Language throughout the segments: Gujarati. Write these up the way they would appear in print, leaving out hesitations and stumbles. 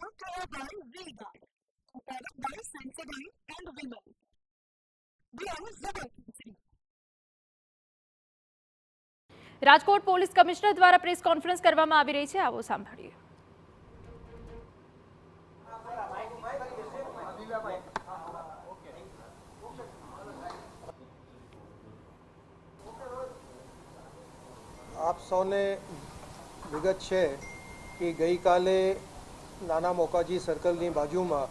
brought to you by V-Guard, a product by Sensodyne and Vimal. We are Zubal. Rajkot police commissioner દ્વારા પ્રેસ કોન્ફરન્સ કરવામાં આવી રહી છે, આવો સાંભળીએ. આપ સૌને વિગત છે કે ગઈકાલે નાના મોકાજી સર્કલની બાજુમાં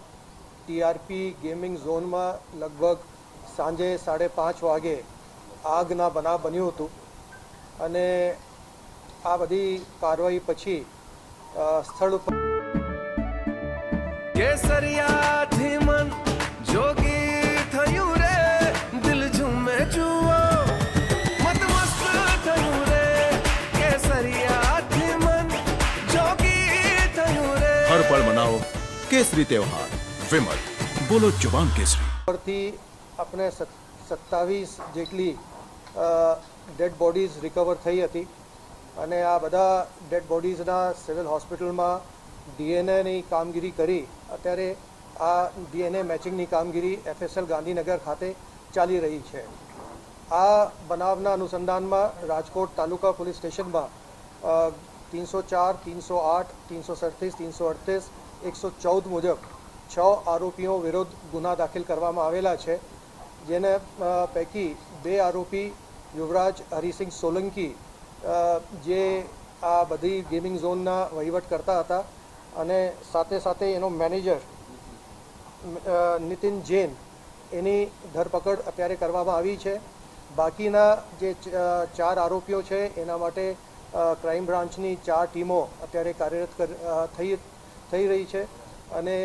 ટીઆરપી ગેમિંગ ઝોનમાં લગભગ સાંજે 5:30 વાગે આગના બનાવ બન્યું હતું અને આ બધી કાર્યવાહી પછી સ્થળ ઉપર કેસરિયાથી મન જોગી થયું રે, દિલ ઝૂમે જુઓ મત મસ્ત થયું રે, કેસરિયાથી મન જોગી થયું રે. હર પળ મનાવો કેસરી તહેવાર. વિમલ, બોલો જવાન કેસરી. પરથી આપણે 27 જેટલી ડેડ બોડીઝ રિકવર થઈ હતી અને આ બધા ડેડ બોડીઝના સિવિલ હોસ્પિટલમાં ડીએનએની કામગીરી કરી અત્યારે આ ડીએનએ મેચિંગની કામગીરી FSL ગાંધીનગર ખાતે ચાલી રહી છે. આ બનાવના અનુસંધાનમાં રાજકોટ તાલુકા પોલીસ સ્ટેશનમાં 304, 308, 337, 338, 114 મુજબ 6 આરોપીઓ વિરુદ્ધ ગુના દાખલ કરવામાં આવેલા છે, જેને પૈકી 2 આરોપી યુવરાજ હરિસિંહ સોલંકી જે આ બધી ગેમિંગ ઝોનના વહીવટ કરતા હતા અને સાથે સાથે એનો મેનેજર નીતિન જૈન, એની ધરપકડ અત્યારે કરવામાં આવી છે. બાકીના જે 4 આરોપીઓ છે એના માટે ક્રાઇમ બ્રાન્ચની 4 ટીમો અત્યારે કાર્યરત થઈ રહી છે અને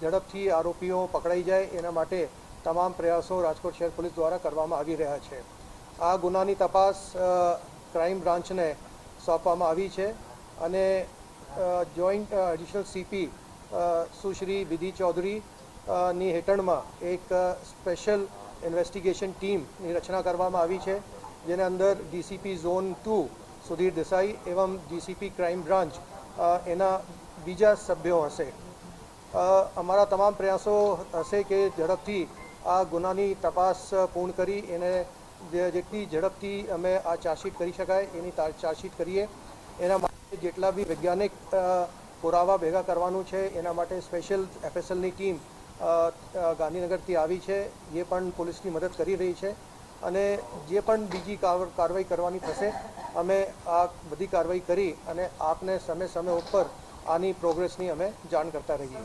ઝડપથી આરોપીઓ પકડાઈ જાય એના માટે તમામ પ્રયાસો રાજકોટ શહેર પોલીસ દ્વારા કરવામાં આવી રહ્યા છે. આ ગુનાની તપાસ ક્રાઇમ બ્રાન્ચને સોંપવામાં આવી છે અને જોઈન્ટ એડિશનલ CP સુશ્રી વિધિ ચૌધરીની હેઠળમાં એક સ્પેશિયલ ઇન્વેસ્ટિગેશન ટીમની રચના કરવામાં આવી છે, જેના અંદર DCP ઝોન 2 સુધીર દેસાઈ એવં DCP ક્રાઇમ બ્રાન્ચ એના બીજા સભ્યો હશે. અમારા તમામ પ્રયાસો હશે કે ઝડપથી આ ગુનાની તપાસ પૂર્ણ કરી એને જેટલી ઝડપથી અમે આ ચાર્જશીટ કરી શકાય એની ચાર્જશીટ કરીએ. એના માટે જેટલા બી વૈજ્ઞાનિક પુરાવા ભેગા કરવાનું છે એના માટે સ્પેશિયલ FSLની ટીમ ગાંધીનગરથી આવી છે, એ પણ પોલીસની મદદ કરી રહી છે અને જે પણ બીજી કાર્યવાહી કરવાની થશે અમે આ બધી કાર્યવાહી કરી અને આપને સમય ઉપર આની પ્રોગ્રેસની અમે જાણ કરતા રહીએ.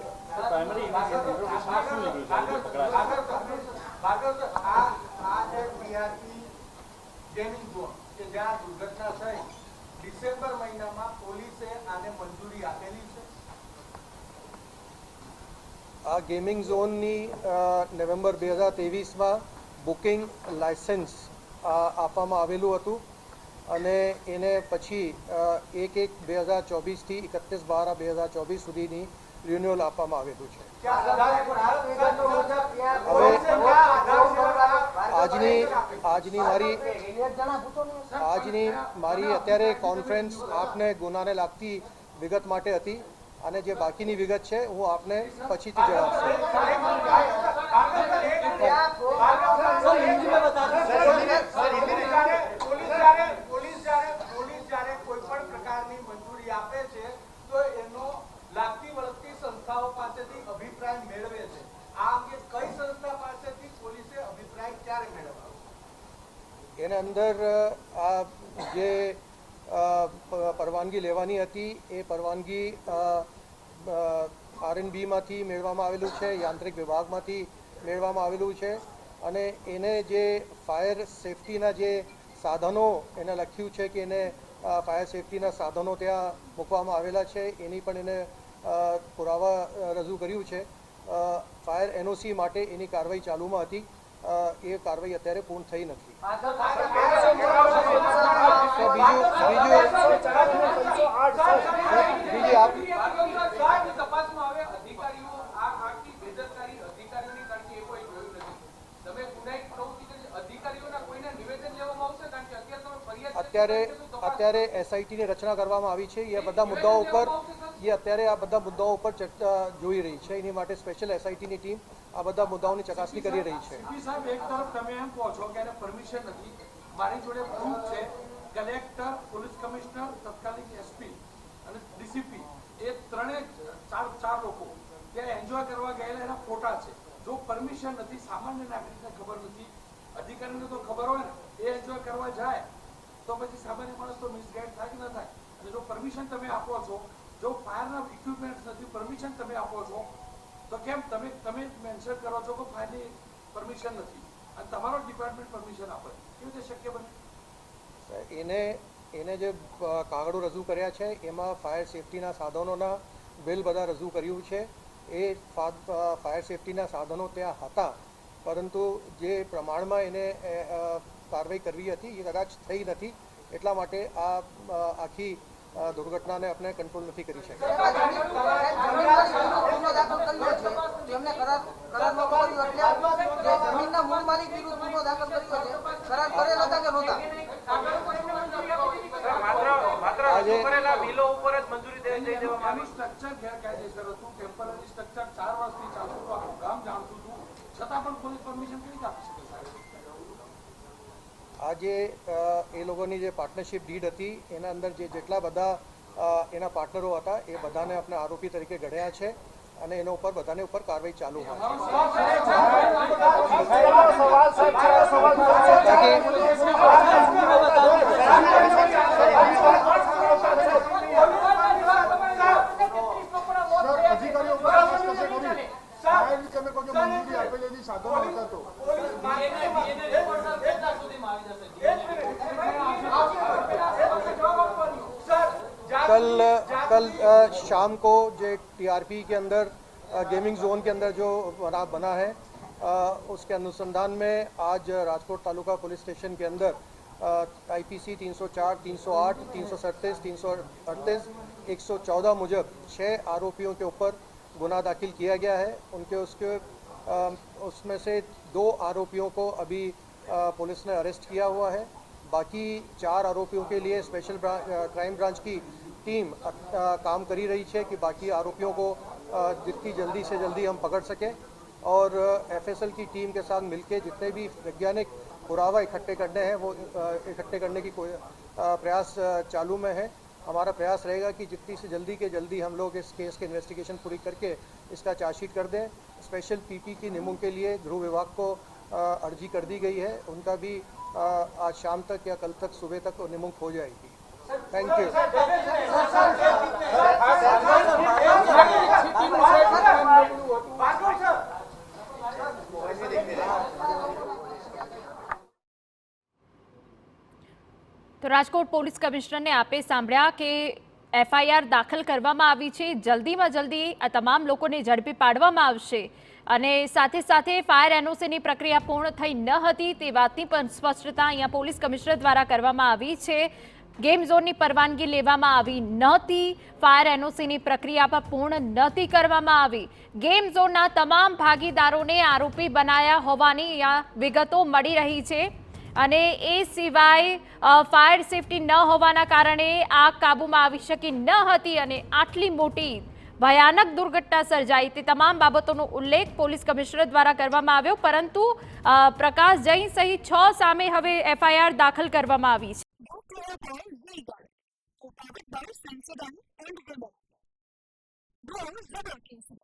ડિસેમ્બર મહિનામાં પોલીસે આને મંજૂરી આપેલી છે. આ ગેમિંગ ઝોનની નવેમ્બર 2023માં બુકિંગ લાયસન્સ આપવામાં આવેલું હતું અને એને પછી 1/1/2024થી 31/12/2024 સુધીની રિન્યુઅલ આપવામાં આવેલું છે. હવે આજની મારી અત્યારે કોન્ફરન્સ આપને ગુનાને લાગતી વિગત માટે હતી અને જે બાકીની વિગત છે હું આપને પછીથી જણાવશે. એના અંદર આ જે પરવાનગી લેવાની હતી એ પરવાનગી R&Bમાંથી મેળવવામાં આવેલું છે, યાંત્રિક વિભાગમાંથી મેળવવામાં આવેલું છે અને એને જે ફાયર સેફટીના જે સાધનો એને લખ્યું છે કે એને ફાયર સેફટીના સાધનો ત્યાં મૂકવામાં આવેલા છે એની પણ એને પુરાવા રજૂ કર્યું છે. ફાયર NOC માટે એની કાર્યવાહી ચાલુમાં હતી, એ કાર્યવાહી અત્યારે પૂર્ણ થઈ નથી. અત્યારે SITની રચના કરવામાં આવી છે. એ બધા મુદ્દાઓ ઉપર જે અત્યારે આ બધા મુદ્દાઓ પર ચર્ચા જોઈ રહી છે. એની માટે સ્પેશિયલ એસઆઈટીની ટીમ આ બધા મુદ્દાઓની ચકાસણી કરી રહી છે. સીપી સાહેબ, એક તરફ તમે એમ કહો છો કે એને પરમિશન નથી, મારી જોડે પ્રૂફ છે. કલેક્ટર, પોલીસ કમિશનર, તત્કાલીન એસપી અને ડીસીપી એ ત્રણેય ચાર લોકો ત્યાં એન્જોય કરવા ગયેલા એના ફોટા છે. જો પરમિશન નથી, સામાન્ય નાગરિકને ખબર નથી, અધિકારીને તો ખબર હોય ને, એ એન્જોય કરવા જાય તો પછી સામાન્ય માણસ તો મિસગાઈડ થાય કે ન થાય. અને જો પરમિશન તમે આપો છો, જો ફાયરના ઇક્વિપમેન્ટ્સ નથી, પરમિશન તમે આપો છો, તો કેમ તમે મેન્શન કરો છો કે ફાયરની પરમિશન નથી અને તમારો ડિપાર્ટમેન્ટ પરમિશન આપે? કેવી રીતે શક્ય બને? એને જે કાગળો રજૂ કર્યા છે એમાં ફાયર સેફટીના સાધનોના બિલ બધા રજૂ કર્યું છે. એ ફાયર સેફટીના સાધનો ત્યાં હતા, પરંતુ જે પ્રમાણમાં એને કાર્યવાહી કરવી હતી એ કદાચ થઈ નથી. એટલા માટે આ આખી દુર્ઘટનાને આપણે કંટ્રોલ નથી કરી શક્યા. સ્ટ્રક્ચર ગેરકાયદેસર હતું, ટેમ્પરરી સ્ટ્રક્ચર 4 વર્ષથી ચાલતું હતું, આખું ગામ જાણતું હતું, છતાં પણ પોલીસ પરમિશન કેવી રીતે આપી શકે? આજે એ લોકોની જે પાર્ટનરશિપ ડીડ હતી એના અંદર જેટલા બધા એના પાર્ટનરો હતા એ બધાને આપણે આરોપી તરીકે ગણ્યા છે અને એના ઉપર બધાને ઉપર કાર્યવાહી ચાલુ હોય कल शाम को जो टीआरपी के अंदर गेमिंग जोन के अंदर जो बना है उसके अनुसंधान में आज राजकोट तालुका पुलिस स्टेशन के अंदर आईपीसी 304, 308, 337, 338, 114 मुजब 6 आरोपियों के ऊपर गुना दाखिल किया गया है. उसमें से 2 आरोपियों को अभी पुलिस ने अरेस्ट किया हुआ है. बाकी 4 आरोपियों के लिए स्पेशल क्राइम ब्रांच की टीम काम करी रही है कि बाकी आरोपियों को जितनी जल्दी से जल्दी हम पकड़ सकें और एफएसएल की टीम के साथ मिलकर जितने भी वैज्ञानिक पुरावा इकट्ठे करने हैं वो इकट्ठे करने की कोई प्रयास चालू में है. हमारा प्रयास रहेगा कि जितनी से जल्दी के जल्दी हम लोग इस केस की इन्वेस्टिगेशन पूरी करके इसका चार्जशीट कर दें. स्पेशल पीपी की नियमों के लिए गृह विभाग को अर्जी कर दी गई है. उनका भी आज शाम तक या कल तक सुबह तक निमुक्त हो जाएगी. Thank you. તો રાજકોટ પોલીસ કમિશનરને આપે સાંભળ્યા કે એફઆઈઆર દાખલ કરવામાં આવી છે. જલ્દીમાં જલ્દી આ તમામ લોકોને ઝડપી પાડવામાં આવશે અને સાથે સાથે ફાયર એનઓસીની પ્રક્રિયા પૂર્ણ થઈ ન હતી તે વાતની પણ સ્પષ્ટતા અહીંયા પોલીસ કમિશનર દ્વારા કરવામાં આવી છે. ગેમ ઝોનની પરવાનગી લેવામાં આવી નહોતી, ફાયર એનઓસીની પ્રક્રિયા પણ પૂર્ણ નહોતી કરવામાં આવી. ગેમ ઝોનના તમામ ભાગીદારોને આરોપી બનાયા હોવાની અહીંયા વિગતો મળી રહી છે અને એ સિવાય ફાયર સેફટી ન હોવાના કારણે આગ કાબૂમાં આવી શકી ન હતી અને આટલી મોટી ભયાનક દુર્ઘટના સર્જાઈ તે તમામ બાબતોનો ઉલ્લેખ પોલીસ કમિશનર દ્વારા કરવામાં આવ્યો. પરંતુ પ્રકાશ જૈન સહિત 6 સામે હવે એફઆઈઆર દાખલ કરવામાં આવી છે. Powered by Sensodyne and Women. Browse other cases.